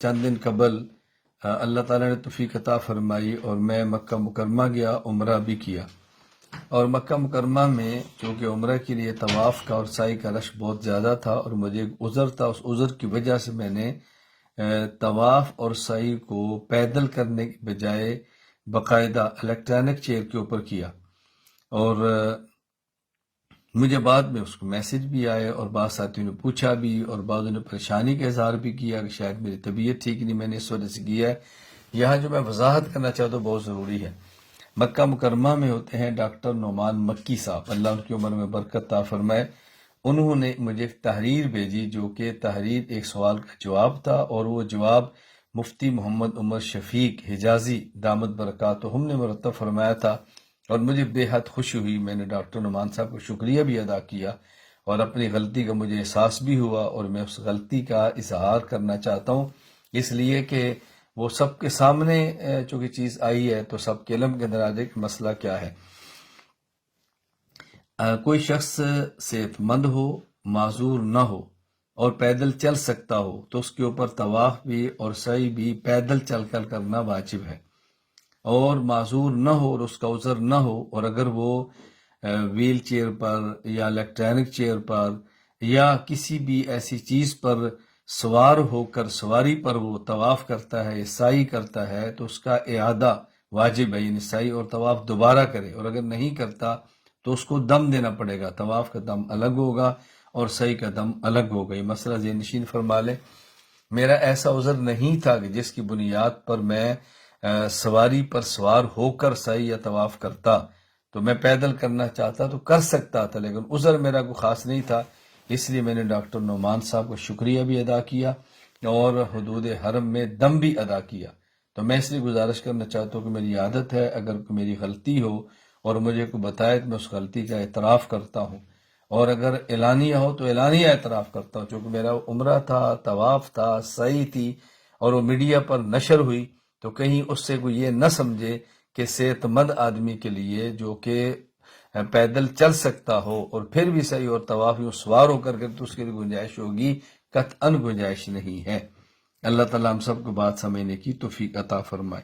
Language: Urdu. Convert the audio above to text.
چند دن قبل اللہ تعالیٰ نے توفیق عطا فرمائی اور میں مکہ مکرمہ گیا، عمرہ بھی کیا۔ اور مکہ مکرمہ میں چونکہ عمرہ کے لیے طواف کا اور سعی کا رش بہت زیادہ تھا اور مجھے ایک عذر تھا، اس عذر کی وجہ سے میں نے طواف اور سعی کو پیدل کرنے کے بجائے باقاعدہ الیکٹرانک چیئر کے اوپر کیا۔ اور مجھے بعد میں اس کو میسج بھی آئے اور بعض ساتھیوں نے پوچھا بھی اور بعضوں نے پریشانی کا اظہار بھی کیا کہ شاید میری طبیعت ٹھیک نہیں، میں نے اس وجہ سے کیا ہے۔ یہاں جو میں وضاحت کرنا چاہتا ہوں بہت ضروری ہے۔ مکہ مکرمہ میں ہوتے ہیں ڈاکٹر نعمان مکی صاحب، اللہ ان کی عمر میں برکت عطا فرمائے۔ انہوں نے مجھے ایک تحریر بھیجی جو کہ تحریر ایک سوال کا جواب تھا، اور وہ جواب مفتی محمد عمر شفیق حجازی دامت برکاتہم نے مرتب فرمایا تھا، اور مجھے بے حد خوشی ہوئی۔ میں نے ڈاکٹر نعمان صاحب کو شکریہ بھی ادا کیا اور اپنی غلطی کا مجھے احساس بھی ہوا، اور میں اس غلطی کا اظہار کرنا چاہتا ہوں، اس لیے کہ وہ سب کے سامنے چونکہ چیز آئی ہے تو سب کے علم کے اندر آ جائے کہ مسئلہ کیا ہے۔ کوئی شخص صحت مند ہو، معذور نہ ہو اور پیدل چل سکتا ہو تو اس کے اوپر طواف بھی اور سعی بھی پیدل چل کر کرنا واجب ہے، اور معذور نہ ہو اور اس کا عذر نہ ہو، اور اگر وہ ویل چیئر پر یا الیکٹرانک چیئر پر یا کسی بھی ایسی چیز پر سوار ہو کر سواری پر وہ طواف کرتا ہے، سعی کرتا ہے، تو اس کا اعادہ واجب ہے، یعنی سعی اور طواف دوبارہ کرے، اور اگر نہیں کرتا تو اس کو دم دینا پڑے گا، طواف کا دم الگ ہوگا اور سعی کا دم الگ ہوگا۔ یہ مسئلہ ذہن نشین فرما لیں۔ میرا ایسا عذر نہیں تھا کہ جس کی بنیاد پر میں سواری پر سوار ہو کر سعی یا طواف کرتا، تو میں پیدل کرنا چاہتا تو کر سکتا تھا، لیکن عذر میرا کوئی خاص نہیں تھا، اس لیے میں نے ڈاکٹر نعمان صاحب کو شکریہ بھی ادا کیا اور حدود حرم میں دم بھی ادا کیا۔ تو میں اس لیے گزارش کرنا چاہتا ہوں کہ میری عادت ہے اگر میری غلطی ہو اور مجھے کوئی بتائے تو میں اس غلطی کا اعتراف کرتا ہوں، اور اگر اعلانیہ ہو تو اعلانیہ اعتراف کرتا ہوں، چونکہ میرا عمرہ تھا، طواف تھا، سعی تھی، اور وہ میڈیا پر نشر ہوئی تو کہیں اس سے کوئی یہ نہ سمجھے کہ صحت مند آدمی کے لیے جو کہ پیدل چل سکتا ہو اور پھر بھی سعی اور طواف یوں سوار ہو کر کے تو اس کے لیے گنجائش ہوگی، قطعاً گنجائش نہیں ہے۔ اللہ تعالیٰ ہم سب کو بات سمجھنے کی توفیق عطا فرمائے۔